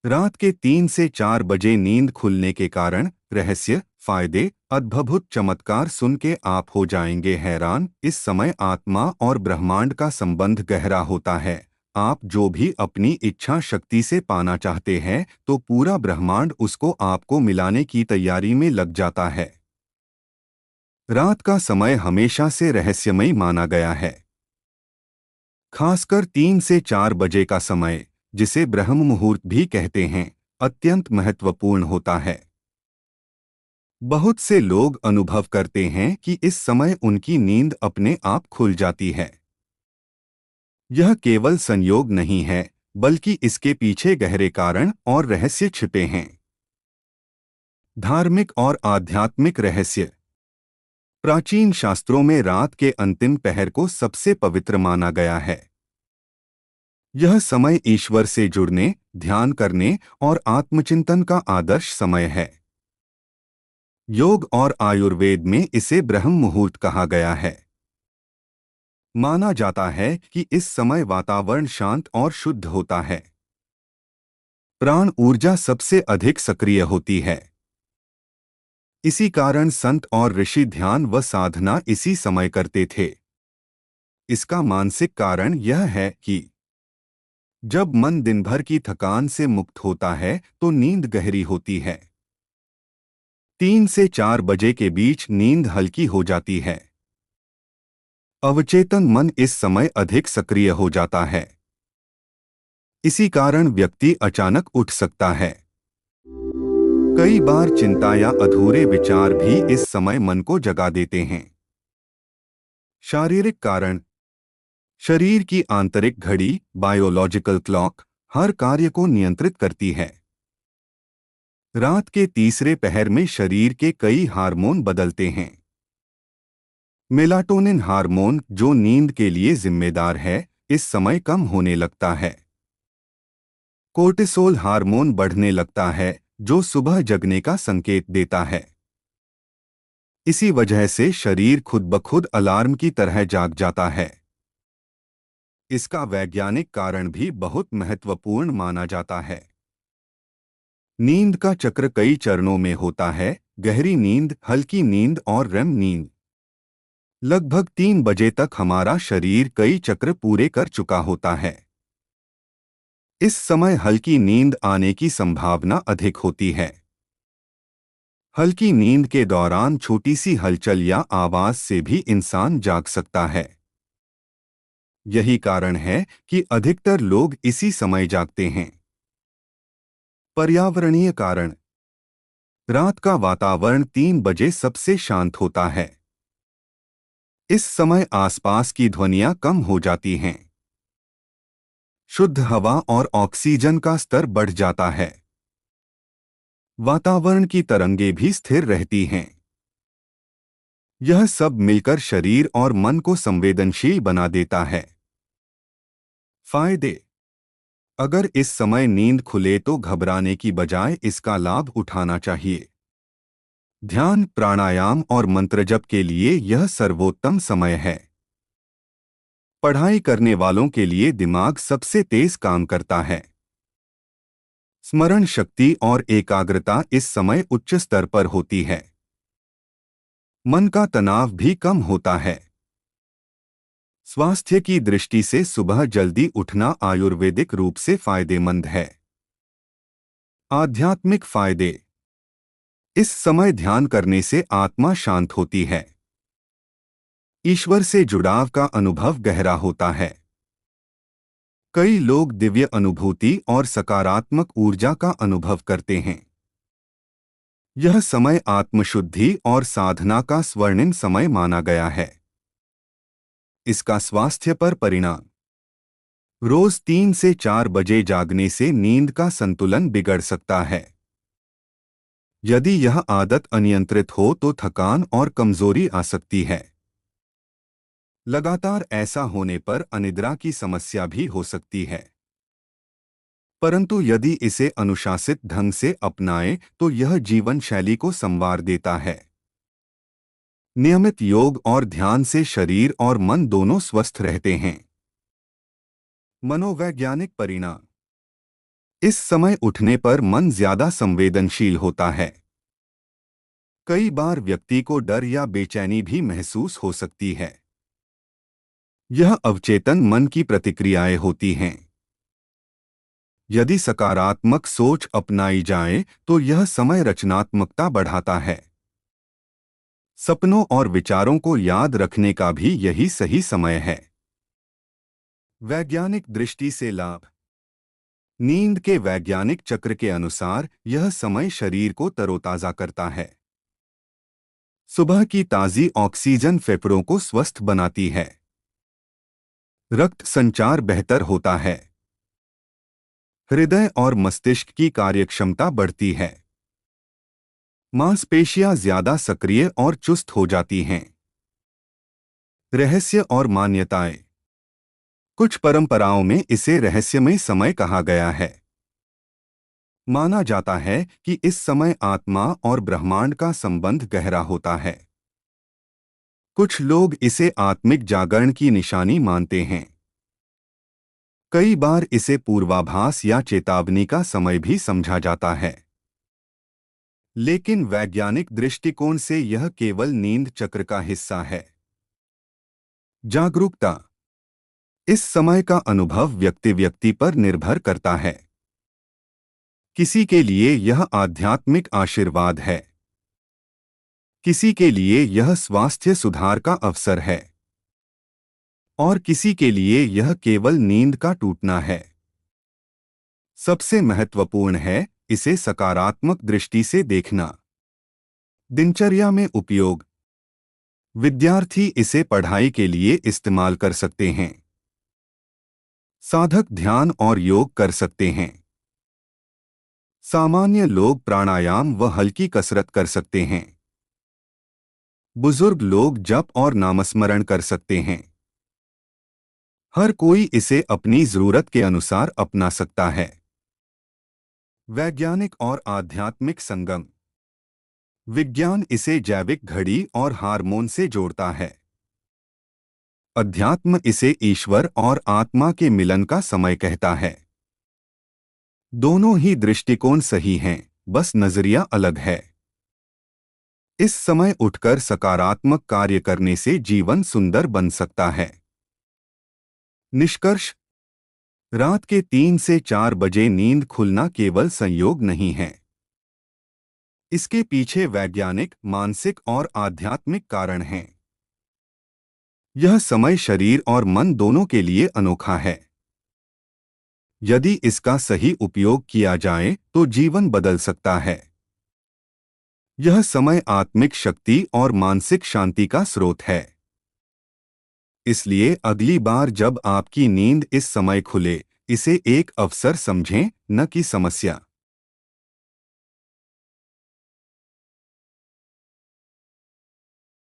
रात के 3 से 4 बजे नींद खुलने के कारण रहस्य, फायदे, अद्भुत चमत्कार सुन के आप हो जाएंगे हैरान। इस समय आत्मा और ब्रह्मांड का संबंध गहरा होता है। आप जो भी अपनी इच्छा शक्ति से पाना चाहते हैं तो पूरा ब्रह्मांड उसको आपको मिलाने की तैयारी में लग जाता है। रात का समय हमेशा से रहस्यमयी माना गया है। खासकर 3 से 4 बजे का समय, जिसे ब्रह्म मुहूर्त भी कहते हैं, अत्यंत महत्वपूर्ण होता है। बहुत से लोग अनुभव करते हैं कि इस समय उनकी नींद अपने आप खुल जाती है। यह केवल संयोग नहीं है, बल्कि इसके पीछे गहरे कारण और रहस्य छिपे हैं। धार्मिक और आध्यात्मिक रहस्य। प्राचीन शास्त्रों में रात के अंतिम पहर को सबसे पवित्र माना गया है। यह समय ईश्वर से जुड़ने, ध्यान करने और आत्मचिंतन का आदर्श समय है। योग और आयुर्वेद में इसे ब्रह्म मुहूर्त कहा गया है। माना जाता है कि इस समय वातावरण शांत और शुद्ध होता है। प्राण ऊर्जा सबसे अधिक सक्रिय होती है। इसी कारण संत और ऋषि ध्यान व साधना इसी समय करते थे। इसका मानसिक कारण यह है कि जब मन दिन भर की थकान से मुक्त होता है तो नींद गहरी होती है। 3 से 4 बजे के बीच नींद हल्की हो जाती है। अवचेतन मन इस समय अधिक सक्रिय हो जाता है। इसी कारण व्यक्ति अचानक उठ सकता है। कई बार चिंता या अधूरे विचार भी इस समय मन को जगा देते हैं। शारीरिक कारण। शरीर की आंतरिक घड़ी, बायोलॉजिकल क्लॉक, हर कार्य को नियंत्रित करती है। रात के तीसरे पहर में शरीर के कई हार्मोन बदलते हैं। मेलाटोनिन हार्मोन, जो नींद के लिए जिम्मेदार है, इस समय कम होने लगता है। कोर्टिसोल हार्मोन बढ़ने लगता है, जो सुबह जगने का संकेत देता है। इसी वजह से शरीर खुद ब खुद अलार्म की तरह जाग जाता है। इसका वैज्ञानिक कारण भी बहुत महत्वपूर्ण माना जाता है। नींद का चक्र कई चरणों में होता है: गहरी नींद, हल्की नींद और रेम नींद। लगभग 3 बजे तक हमारा शरीर कई चक्र पूरे कर चुका होता है। इस समय हल्की नींद आने की संभावना अधिक होती है। हल्की नींद के दौरान छोटी सी हलचल या आवाज से भी इंसान जाग सकता है। यही कारण है कि अधिकतर लोग इसी समय जागते हैं। पर्यावरणीय कारण। रात का वातावरण 3 बजे सबसे शांत होता है। इस समय आसपास की ध्वनियां कम हो जाती हैं। शुद्ध हवा और ऑक्सीजन का स्तर बढ़ जाता है। वातावरण की तरंगें भी स्थिर रहती हैं। यह सब मिलकर शरीर और मन को संवेदनशील बना देता है। फायदे। अगर इस समय नींद खुले तो घबराने की बजाय इसका लाभ उठाना चाहिए। ध्यान, प्राणायाम और मंत्र जप के लिए यह सर्वोत्तम समय है। पढ़ाई करने वालों के लिए दिमाग सबसे तेज काम करता है। स्मरण शक्ति और एकाग्रता इस समय उच्च स्तर पर होती है। मन का तनाव भी कम होता है। स्वास्थ्य की दृष्टि से सुबह जल्दी उठना आयुर्वेदिक रूप से फायदेमंद है। आध्यात्मिक फायदे। इस समय ध्यान करने से आत्मा शांत होती है। ईश्वर से जुड़ाव का अनुभव गहरा होता है। कई लोग दिव्य अनुभूति और सकारात्मक ऊर्जा का अनुभव करते हैं। यह समय आत्मशुद्धि और साधना का स्वर्णिम समय माना गया है। इसका स्वास्थ्य पर परिणाम। रोज 3 से 4 बजे जागने से नींद का संतुलन बिगड़ सकता है। यदि यह आदत अनियंत्रित हो तो थकान और कमजोरी आ सकती है। लगातार ऐसा होने पर अनिद्रा की समस्या भी हो सकती है। परंतु यदि इसे अनुशासित ढंग से अपनाएं तो यह जीवन शैली को संवार देता है। नियमित योग और ध्यान से शरीर और मन दोनों स्वस्थ रहते हैं। मनोवैज्ञानिक परिणाम। इस समय उठने पर मन ज्यादा संवेदनशील होता है। कई बार व्यक्ति को डर या बेचैनी भी महसूस हो सकती है। यह अवचेतन मन की प्रतिक्रियाएं होती हैं। यदि सकारात्मक सोच अपनाई जाए तो यह समय रचनात्मकता बढ़ाता है। सपनों और विचारों को याद रखने का भी यही सही समय है। वैज्ञानिक दृष्टि से लाभ। नींद के वैज्ञानिक चक्र के अनुसार यह समय शरीर को तरोताजा करता है। सुबह की ताजी ऑक्सीजन फेफड़ों को स्वस्थ बनाती है। रक्त संचार बेहतर होता है। हृदय और मस्तिष्क की कार्यक्षमता बढ़ती है। मांसपेशियां ज्यादा सक्रिय और चुस्त हो जाती हैं। रहस्य और मान्यताएं। कुछ परंपराओं में इसे रहस्यमय समय कहा गया है। माना जाता है कि इस समय आत्मा और ब्रह्मांड का संबंध गहरा होता है। कुछ लोग इसे आत्मिक जागरण की निशानी मानते हैं। कई बार इसे पूर्वाभास या चेतावनी का समय भी समझा जाता है। लेकिन वैज्ञानिक दृष्टिकोण से यह केवल नींद चक्र का हिस्सा है। जागरूकता। इस समय का अनुभव व्यक्ति पर निर्भर करता है। किसी के लिए यह आध्यात्मिक आशीर्वाद है। किसी के लिए यह स्वास्थ्य सुधार का अवसर है। और किसी के लिए यह केवल नींद का टूटना है। सबसे महत्वपूर्ण है इसे सकारात्मक दृष्टि से देखना। दिनचर्या में उपयोग। विद्यार्थी इसे पढ़ाई के लिए इस्तेमाल कर सकते हैं। साधक ध्यान और योग कर सकते हैं। सामान्य लोग प्राणायाम व हल्की कसरत कर सकते हैं। बुजुर्ग लोग जप और नामस्मरण कर सकते हैं। हर कोई इसे अपनी जरूरत के अनुसार अपना सकता है। वैज्ञानिक और आध्यात्मिक संगम। विज्ञान इसे जैविक घड़ी और हार्मोन से जोड़ता है। अध्यात्म इसे ईश्वर और आत्मा के मिलन का समय कहता है। दोनों ही दृष्टिकोण सही हैं, बस नजरिया अलग है। इस समय उठकर सकारात्मक कार्य करने से जीवन सुंदर बन सकता है। निष्कर्ष। रात के 3 से 4 बजे नींद खुलना केवल संयोग नहीं है। इसके पीछे वैज्ञानिक, मानसिक और आध्यात्मिक कारण हैं। यह समय शरीर और मन दोनों के लिए अनोखा है। यदि इसका सही उपयोग किया जाए तो जीवन बदल सकता है। यह समय आत्मिक शक्ति और मानसिक शांति का स्रोत है। इसलिए अगली बार जब आपकी नींद इस समय खुले, इसे एक अवसर समझें, न कि समस्या।